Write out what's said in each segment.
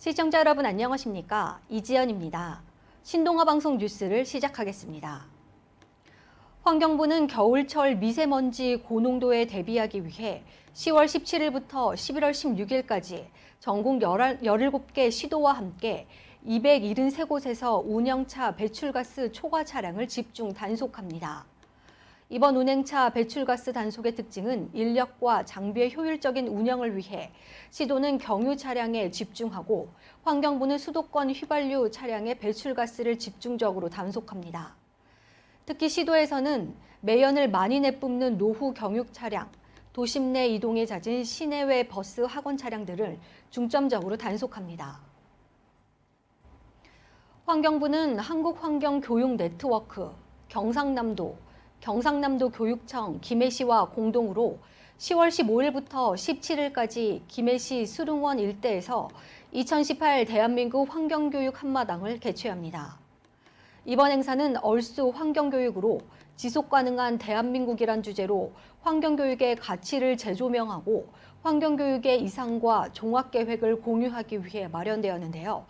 시청자 여러분 안녕하십니까? 이지연입니다. 신동아 방송 뉴스를 시작하겠습니다. 환경부는 겨울철 미세먼지 고농도에 대비하기 위해 10월 17일부터 11월 16일까지 전국 17개 시도와 함께 273곳에서 운영차 배출가스 초과 차량을 집중 단속합니다. 이번 운행차 배출가스 단속의 특징은 인력과 장비의 효율적인 운영을 위해 시도는 경유 차량에 집중하고 환경부는 수도권 휘발유 차량의 배출가스를 집중적으로 단속합니다. 특히 시도에서는 매연을 많이 내뿜는 노후 경유 차량, 도심 내 이동이 잦은 시내외 버스 학원 차량들을 중점적으로 단속합니다. 환경부는 한국환경교육네트워크, 경상남도 교육청 김해시와 공동으로 10월 15일부터 17일까지 김해시 수릉원 일대에서 2018 대한민국 환경교육 한마당을 개최합니다. 이번 행사는 얼수 환경교육으로 지속가능한 대한민국이란 주제로 환경교육의 가치를 재조명하고 환경교육의 이상과 종합계획을 공유하기 위해 마련되었는데요.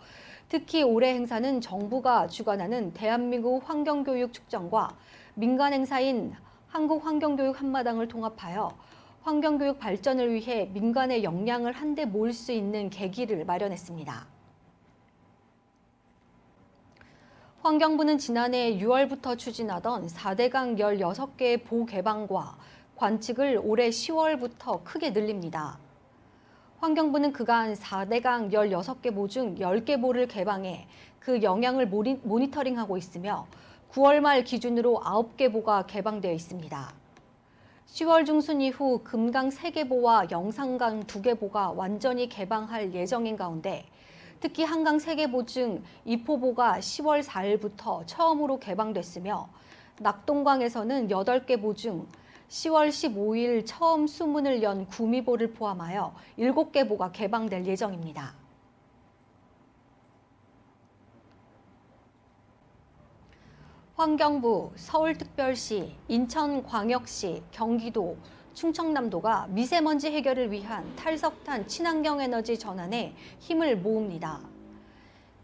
특히 올해 행사는 정부가 주관하는 대한민국 환경교육 축전과 민간 행사인 한국환경교육 한마당을 통합하여 환경교육 발전을 위해 민간의 역량을 한데 모을 수 있는 계기를 마련했습니다. 환경부는 지난해 6월부터 추진하던 4대강 16개의 보 개방과 관측을 올해 10월부터 크게 늘립니다. 환경부는 그간 4대강 16개 보 중 10개 보를 개방해 그 영향을 모니터링하고 있으며 9월 말 기준으로 9개 보가 개방되어 있습니다. 10월 중순 이후 금강 3개 보와 영산강 2개 보가 완전히 개방할 예정인 가운데 특히 한강 3개 보 중 이포보가 10월 4일부터 처음으로 개방됐으며 낙동강에서는 8개 보 중 10월 15일 처음 수문을 연 구미보를 포함하여 7개 보가 개방될 예정입니다. 환경부, 서울특별시, 인천광역시, 경기도, 충청남도가 미세먼지 해결을 위한 탈석탄 친환경 에너지 전환에 힘을 모읍니다.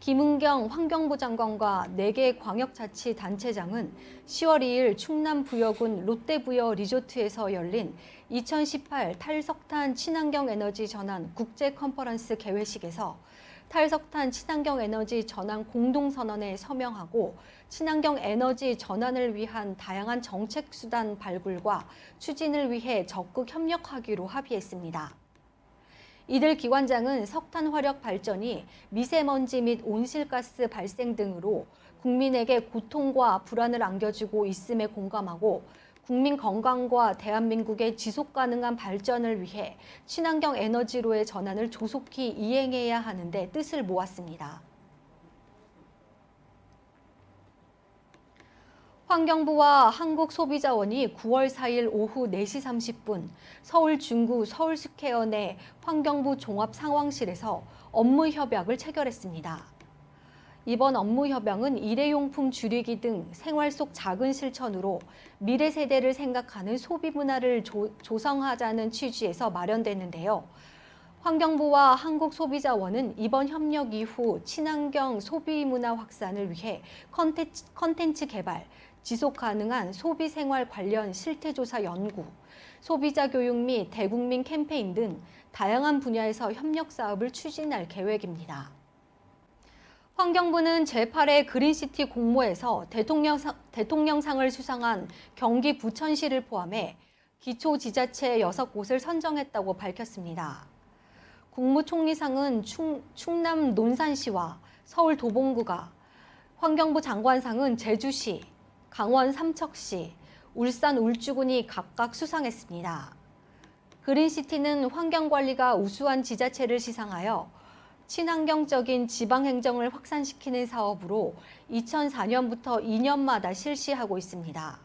김은경 환경부 장관과 4개 광역자치단체장은 10월 2일 충남부여군 롯데부여 리조트에서 열린 2018 탈석탄 친환경 에너지 전환 국제 컨퍼런스 개회식에서 탈석탄 친환경 에너지 전환 공동선언에 서명하고 친환경 에너지 전환을 위한 다양한 정책 수단 발굴과 추진을 위해 적극 협력하기로 합의했습니다. 이들 기관장은 석탄 화력 발전이 미세먼지 및 온실가스 발생 등으로 국민에게 고통과 불안을 안겨주고 있음에 공감하고 국민 건강과 대한민국의 지속 가능한 발전을 위해 친환경 에너지로의 전환을 조속히 이행해야 하는데 뜻을 모았습니다. 환경부와 한국소비자원이 9월 4일 오후 4시 30분 서울 중구 서울스퀘어 내 환경부 종합상황실에서 업무 협약을 체결했습니다. 이번 업무 협약은 일회용품 줄이기 등 생활 속 작은 실천으로 미래 세대를 생각하는 소비 문화를 조성하자는 취지에서 마련됐는데요. 환경부와 한국소비자원은 이번 협력 이후 친환경 소비 문화 확산을 위해 컨텐츠 개발, 지속 가능한 소비 생활 관련 실태조사 연구, 소비자 교육 및 대국민 캠페인 등 다양한 분야에서 협력 사업을 추진할 계획입니다. 환경부는 제8회 그린시티 공모에서 대통령상을 수상한 경기 부천시를 포함해 기초지자체 6곳을 선정했다고 밝혔습니다. 국무총리상은 충남 논산시와 서울 도봉구가, 환경부 장관상은 제주시, 강원 삼척시, 울산 울주군이 각각 수상했습니다. 그린시티는 환경관리가 우수한 지자체를 시상하여 친환경적인 지방행정을 확산시키는 사업으로 2004년부터 2년마다 실시하고 있습니다.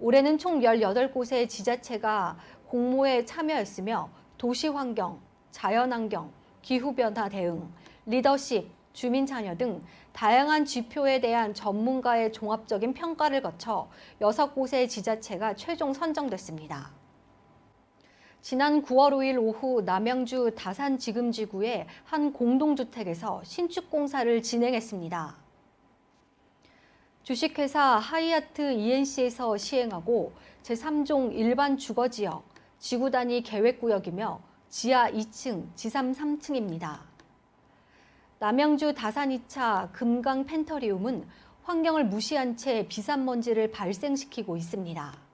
올해는 총 18곳의 지자체가 공모에 참여했으며 도시환경, 자연환경, 기후변화 대응, 리더십, 주민참여 등 다양한 지표에 대한 전문가의 종합적인 평가를 거쳐 6곳의 지자체가 최종 선정됐습니다. 지난 9월 5일 오후 남양주 다산지금지구의 한 공동주택에서 신축 공사를 진행했습니다. 주식회사 하이아트 ENC에서 시행하고 제3종 일반 주거지역, 지구 단위 계획구역이며 지하 2층, 지상 3층입니다. 남양주 다산 2차 금강 펜터리움은 환경을 무시한 채 비산먼지를 발생시키고 있습니다.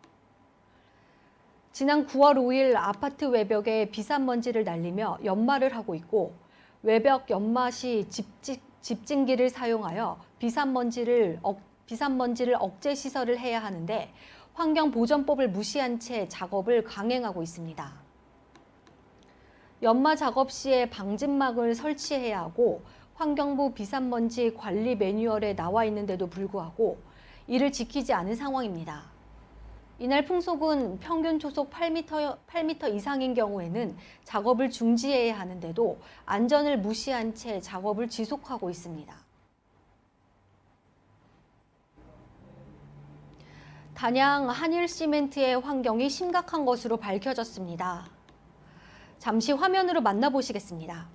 지난 9월 5일 아파트 외벽에 비산먼지를 날리며 연마를 하고 있고 외벽 연마 시 집진기를 사용하여 비산먼지를 억제 시설을 해야 하는데 환경보전법을 무시한 채 작업을 강행하고 있습니다. 연마 작업 시에 방진막을 설치해야 하고 환경부 비산먼지 관리 매뉴얼에 나와 있는데도 불구하고 이를 지키지 않은 상황입니다. 이날 풍속은 평균 초속 8m 이상인 경우에는 작업을 중지해야 하는데도 안전을 무시한 채 작업을 지속하고 있습니다. 단양 한일시멘트의 환경이 심각한 것으로 밝혀졌습니다. 잠시 화면으로 만나보시겠습니다.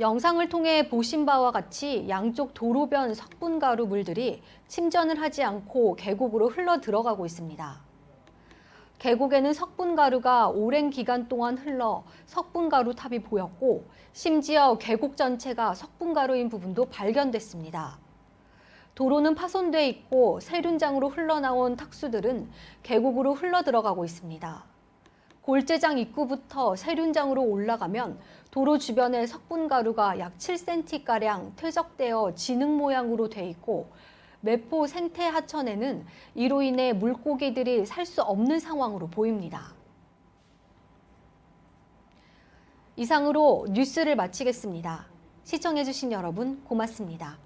영상을 통해 보신 바와 같이 양쪽 도로변 석분가루 물들이 침전을 하지 않고 계곡으로 흘러 들어가고 있습니다. 계곡에는 석분가루가 오랜 기간 동안 흘러 석분가루 탑이 보였고, 심지어 계곡 전체가 석분가루인 부분도 발견됐습니다. 도로는 파손돼 있고 세륜장으로 흘러나온 탁수들은 계곡으로 흘러 들어가고 있습니다. 골재장 입구부터 세륜장으로 올라가면 도로 주변에 석분가루가 약 7cm가량 퇴적되어 진흙 모양으로 돼 있고, 매포 생태 하천에는 이로 인해 물고기들이 살 수 없는 상황으로 보입니다. 이상으로 뉴스를 마치겠습니다. 시청해주신 여러분 고맙습니다.